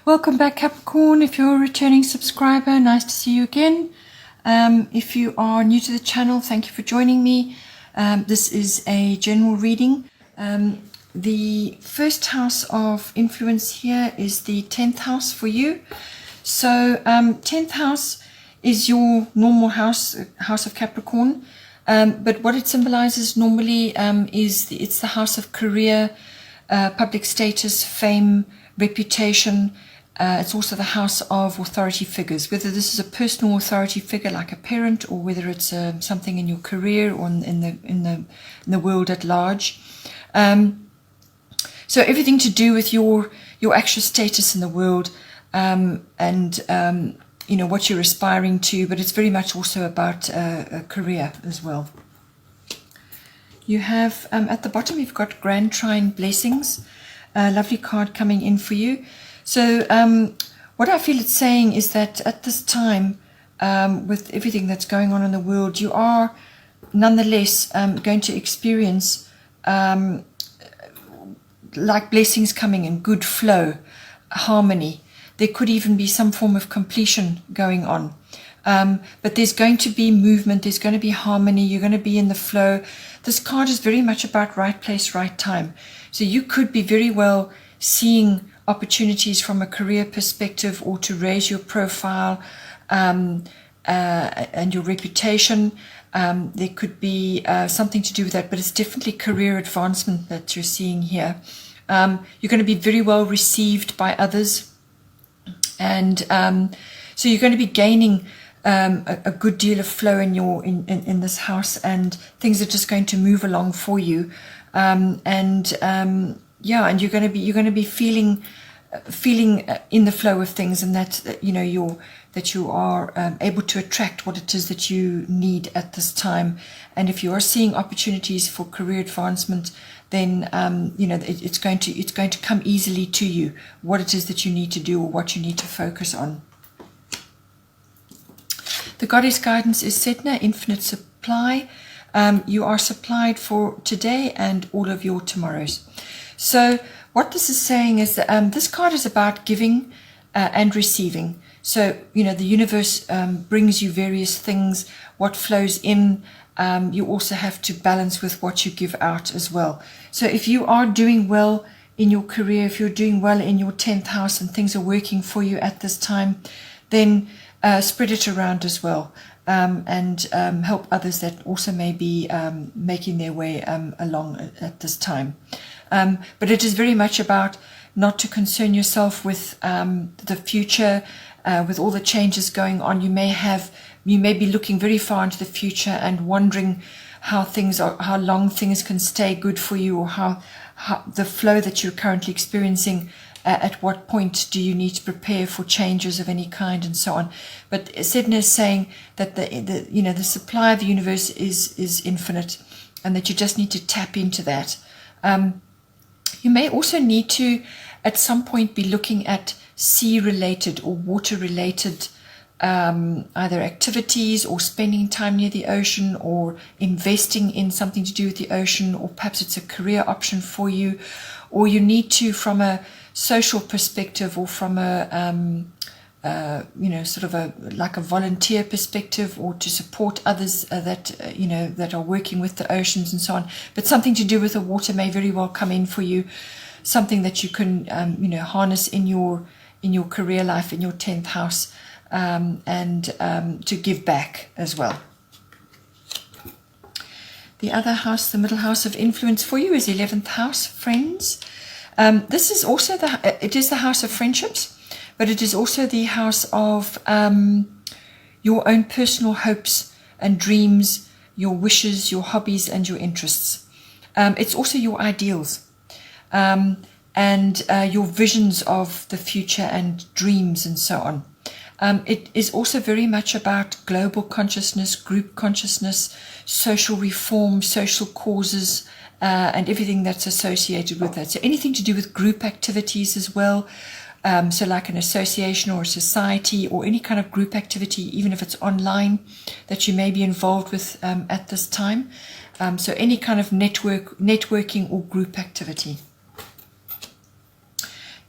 Welcome back, Capricorn. If you're a returning subscriber, nice to see you again. If you are new to the channel, thank you for joining me. This is a general reading. The first house of influence here is the 10th house for you. So 10th house is your normal house, house of Capricorn. But what it symbolizes normally it's the house of career, public status, fame, reputation. It's also the house of authority figures, whether this is a personal authority figure like a parent, or whether it's something in your career or in the world at large. So everything to do with your actual status in the world, and you know what you're aspiring to, but it's very much also about a career as well. You have at the bottom you've got Grand Trine Blessings, a lovely card coming in for you. So what I feel it's saying is that at this time, with everything that's going on in the world, you are nonetheless going to experience like blessings coming in, good flow, harmony. There could even be some form of completion going on. But there's going to be movement, there's going to be harmony, you're going to be in the flow. This card is very much about right place, right time. So you could be very well seeing opportunities from a career perspective, or to raise your profile and your reputation. There could be something to do with that, but it's definitely career advancement that you're seeing here. You're going to be very well received by others, and so you're going to be gaining a good deal of flow in this house, and things are just going to move along for you. Yeah, and you're going to be feeling in the flow of things, and that you are able to attract what it is that you need at this time. And if you are seeing opportunities for career advancement, then it's going to come easily to you, what it is that you need to do or what you need to focus on. The goddess guidance is Sedna, infinite supply. You are supplied for today and all of your tomorrows. So what this is saying is that this card is about giving and receiving. So, the universe brings you various things, what flows in. You also have to balance with what you give out as well. So if you are doing well in your career, if you're doing well in your 10th house and things are working for you at this time, then spread it around as well. And help others that also may be making their way along at this time. But it is very much about not to concern yourself with the future, with all the changes going on. You may be looking very far into the future and wondering how long things can stay good for you, or how the flow that you're currently experiencing. At what point do you need to prepare for changes of any kind, and so on. But Sedna is saying that the supply of the universe is infinite, and that you just need to tap into that. You may also need to, at some point, be looking at sea-related or water-related either activities, or spending time near the ocean, or investing in something to do with the ocean, or perhaps it's a career option for you, or you need to, from a social perspective, or from a sort of like a volunteer perspective, or to support others that are working with the oceans and so on. But something to do with the water may very well come in for you, something that you can harness in your career life, in your 10th house, and to give back as well. The other house, the middle house of influence for you, is 11th house, friends. This is also the house of friendships, but it is also the house of your own personal hopes and dreams, your wishes, your hobbies, and your interests. It's also your ideals, and your visions of the future and dreams and so on. It is also very much about global consciousness, group consciousness, social reform, social causes, and everything that's associated with that. So anything to do with group activities as well. So like an association or a society, or any kind of group activity, even if it's online, that you may be involved with at this time. So any kind of networking or group activity.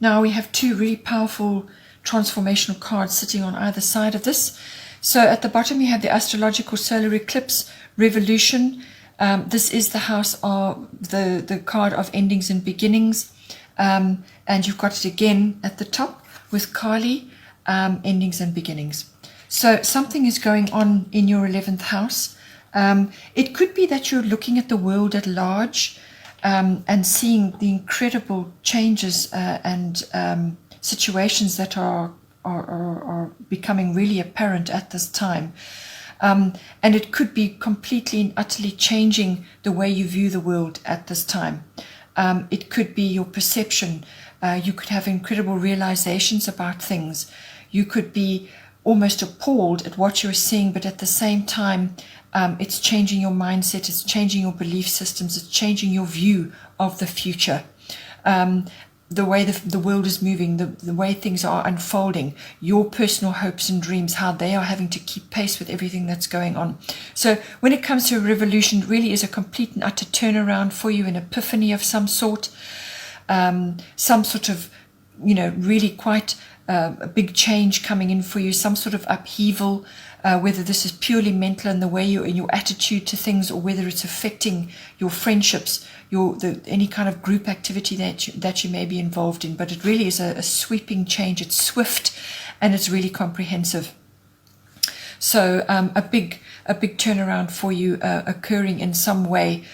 Now we have two really powerful transformational cards sitting on either side of this. So at the bottom you have the astrological solar eclipse revolution. This is the house of the card of endings and beginnings, and you've got it again at the top with Kali, endings and beginnings. So something is going on in your 11th house. It could be that you're looking at the world at large and seeing the incredible changes and situations that are becoming really apparent at this time. And it could be completely and utterly changing the way you view the world at this time. It could be your perception. You could have incredible realizations about things. You could be almost appalled at what you're seeing, but at the same time, it's changing your mindset, it's changing your belief systems, it's changing your view of the future. The way the world is moving, the way things are unfolding, your personal hopes and dreams, how they are having to keep pace with everything that's going on. So when it comes to a revolution, it really is a complete and utter turnaround for you, an epiphany of some sort, some sort of, really quite a big change coming in for you, some sort of upheaval, whether this is purely mental in the way in your attitude to things, or whether it's affecting your friendships, any kind of group activity that you may be involved in. But it really is a sweeping change. It's swift and it's really comprehensive. So a big turnaround for you occurring in some way,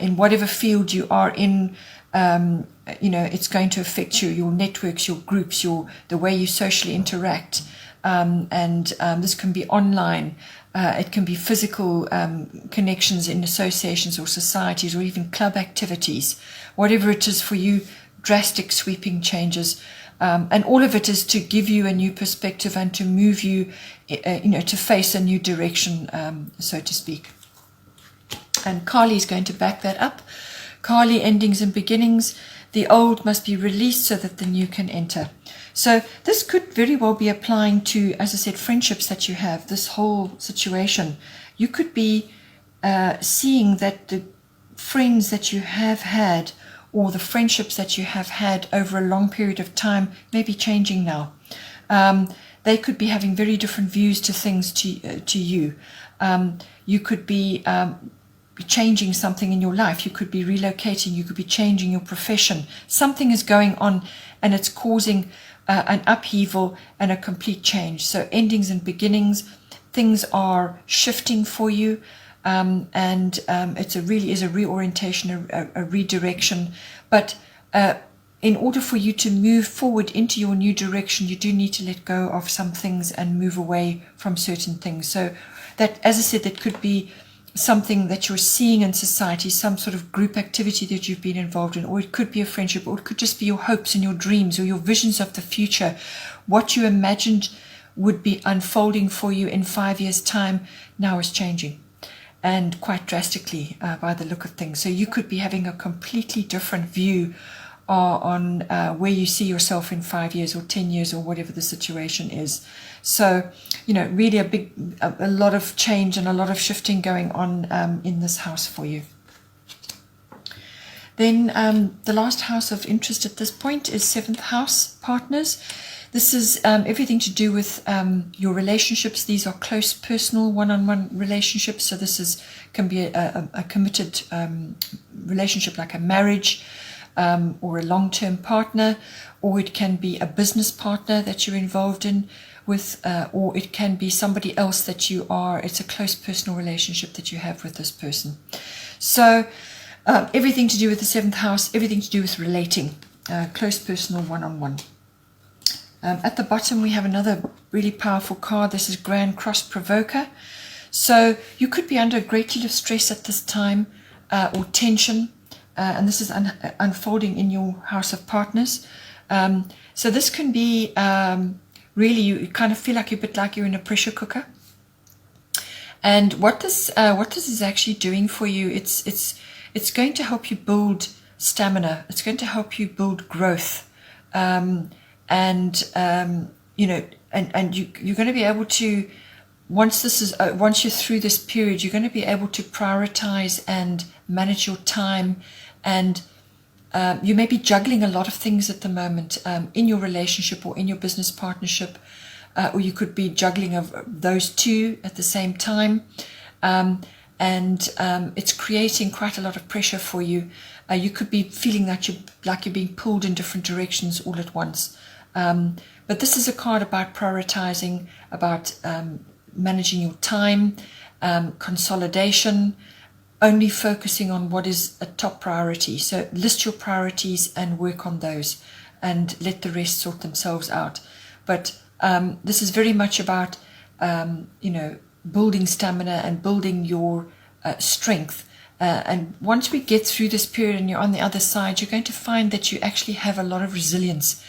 in whatever field you are in. It's going to affect your networks, your groups, the way you socially interact. This can be online, it can be physical connections in associations or societies, or even club activities. Whatever it is for you, drastic sweeping changes. And all of it is to give you a new perspective and to move you, to face a new direction, so to speak. And Kali is going to back that up. Kali, endings and beginnings. The old must be released so that the new can enter. So this could very well be applying to, as I said, friendships that you have, this whole situation. You could be seeing that the friends that you have had, or the friendships that you have had over a long period of time, may be changing now. They could be having very different views to things to you. You could be changing something in your life. You could be relocating. You could be changing your profession. Something is going on and it's causing an upheaval and a complete change. So endings and beginnings, things are shifting for you, and it really is a reorientation, a redirection. But in order for you to move forward into your new direction, you do need to let go of some things and move away from certain things. So that, as I said, that could be something that you're seeing in society, some sort of group activity that you've been involved in, or it could be a friendship, or it could just be your hopes and your dreams or your visions of the future. What you imagined would be unfolding for you in 5 years' time now is changing, and quite drastically by the look of things. So you could be having a completely different view on where you see yourself in 5 years or 10 years or whatever the situation is. So, really a lot of change and a lot of shifting going on in this house for you. Then the last house of interest at this point is 7th house, partners. This is everything to do with your relationships. These are close, personal, one-on-one relationships. So this can be a committed relationship, like a marriage, or a long-term partner, or it can be a business partner that you're involved in with, or it can be somebody else that it's a close personal relationship that you have with this person. So everything to do with the 7th house, everything to do with relating, close personal, one-on-one. At the bottom we have another really powerful card. This is Grand Cross Provoker. So you could be under a great deal of stress at this time, or tension, and this is unfolding in your house of partners. So this can be really, you kind of feel like you're in a pressure cooker. And what this is actually doing for you, it's going to help you build stamina. It's going to help you build growth, and you're going to be able to, once you're through this period, you're going to be able to prioritize and manage your time and You may be juggling a lot of things at the moment in your relationship or in your business partnership, or you could be juggling of those two at the same time, and it's creating quite a lot of pressure for you. You could be feeling that you're being pulled in different directions all at once. But this is a card about prioritizing, about managing your time, consolidation, only focusing on what is a top priority. So list your priorities and work on those and let the rest sort themselves out. But this is very much about, building stamina and building your strength. And once we get through this period and you're on the other side, you're going to find that you actually have a lot of resilience.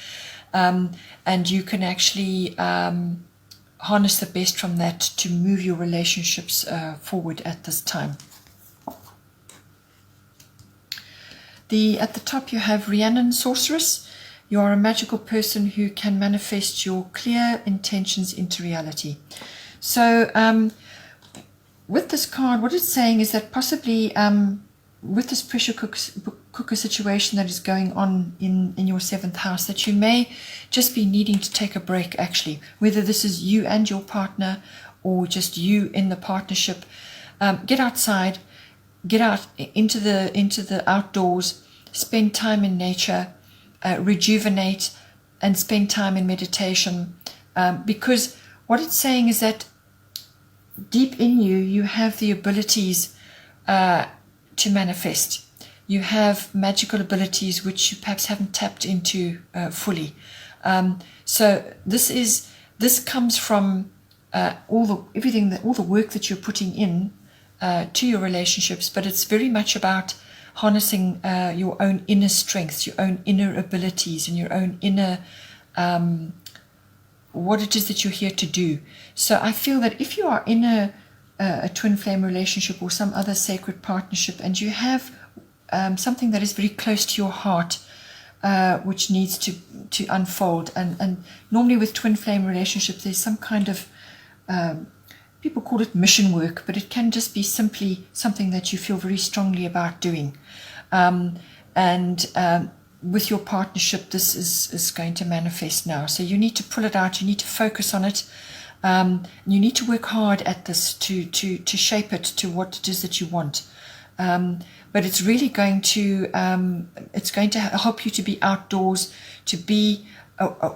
And you can actually harness the best from that to move your relationships forward at this time. At the top you have Rhiannon Sorceress. You are a magical person who can manifest your clear intentions into reality. So with this card, what it's saying is that possibly with this pressure cooker situation that is going on in your 7th house, that you may just be needing to take a break, actually, whether this is you and your partner or just you in the partnership. Get outside, get out into the outdoors, spend time in nature, rejuvenate, and spend time in meditation, because what it's saying is that deep in you, you have the abilities to manifest. You have magical abilities which you perhaps haven't tapped into fully. So this comes from all the work that you're putting in to your relationships, but it's very much about harnessing your own inner strengths, your own inner abilities, and your own inner what it is that you're here to do. So I feel that if you are in a twin flame relationship or some other sacred partnership, and you have something that is very close to your heart, which needs to unfold, and normally with twin flame relationships there's some kind of people call it mission work, but it can just be simply something that you feel very strongly about doing. With your partnership, this is going to manifest now. So you need to pull it out, you need to focus on it, you need to work hard at this to shape it to what it is that you want. But it's really going to help you to be outdoors, to be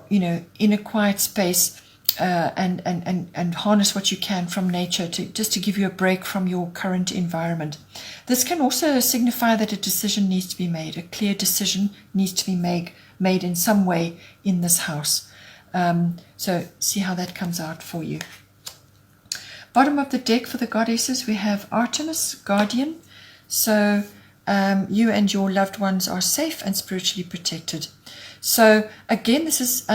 in a quiet space, and harness what you can from nature to give you a break from your current environment. This can also signify that a decision needs to be made. A clear decision needs to be made in some way in this house. So see how that comes out for you. Bottom of the deck for the goddesses, we have Artemis, Guardian. So you and your loved ones are safe and spiritually protected. So again, this is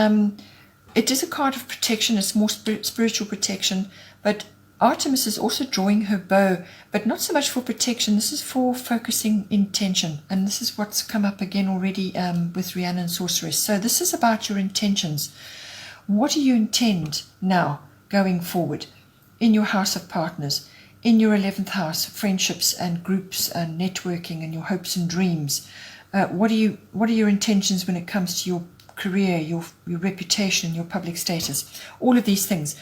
it is a card of protection. It's more spiritual protection, but Artemis is also drawing her bow, but not so much for protection. This is for focusing intention, and this is what's come up again already with Rhiannon Sorceress. So this is about your intentions. What do you intend now going forward in your house of partners, in your 11th house, friendships and groups and networking and your hopes and dreams? What are your intentions when it comes to your career, your reputation, your public status, all of these things?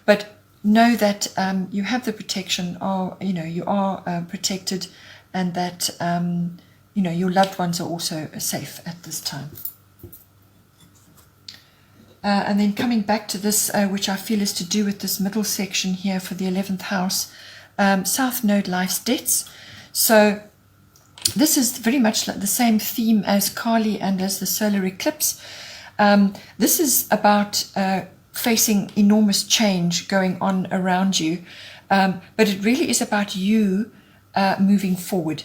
But know that you have the protection, or you are protected, and that your loved ones are also safe at this time. And then coming back to this, which I feel is to do with this middle section here for the 11th house, South Node, life's debts. So this is very much like the same theme as Kali and as the solar eclipse. This is about facing enormous change going on around you, but it really is about you moving forward,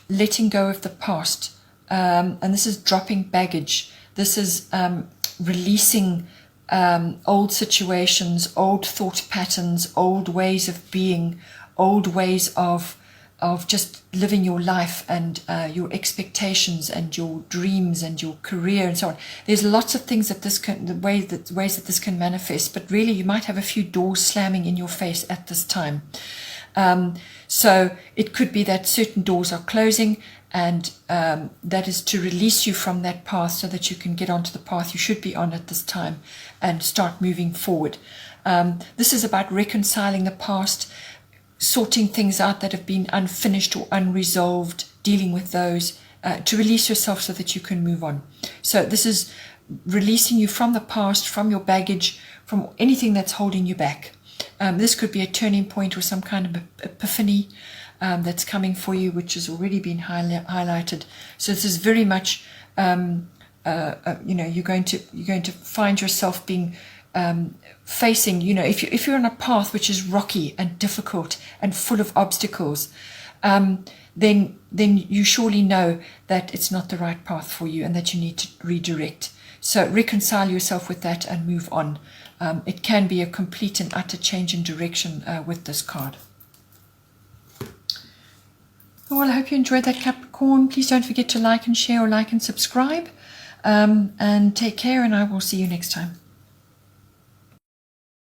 letting go of the past, and this is dropping baggage. This is releasing old situations, old thought patterns, old ways of being, old ways of just living your life, and your expectations and your dreams and your career and so on. There's lots of things that ways that this can manifest, but really you might have a few doors slamming in your face at this time. So it could be that certain doors are closing, and that is to release you from that path so that you can get onto the path you should be on at this time and start moving forward. This is about reconciling the past, sorting things out that have been unfinished or unresolved, dealing with those, to release yourself so that you can move on. So this is releasing you from the past, from your baggage, from anything that's holding you back. This could be a turning point or some kind of epiphany that's coming for you, which has already been highlighted. So this is very much, you're going to find yourself being facing, if you're on a path which is rocky and difficult and full of obstacles, then you surely know that it's not the right path for you and that you need to redirect. So reconcile yourself with that and move on. It can be a complete and utter change in direction with this card. Well, I hope you enjoyed that, Capricorn. Please don't forget to like and share, or like and subscribe. And take care, and I will see you next time.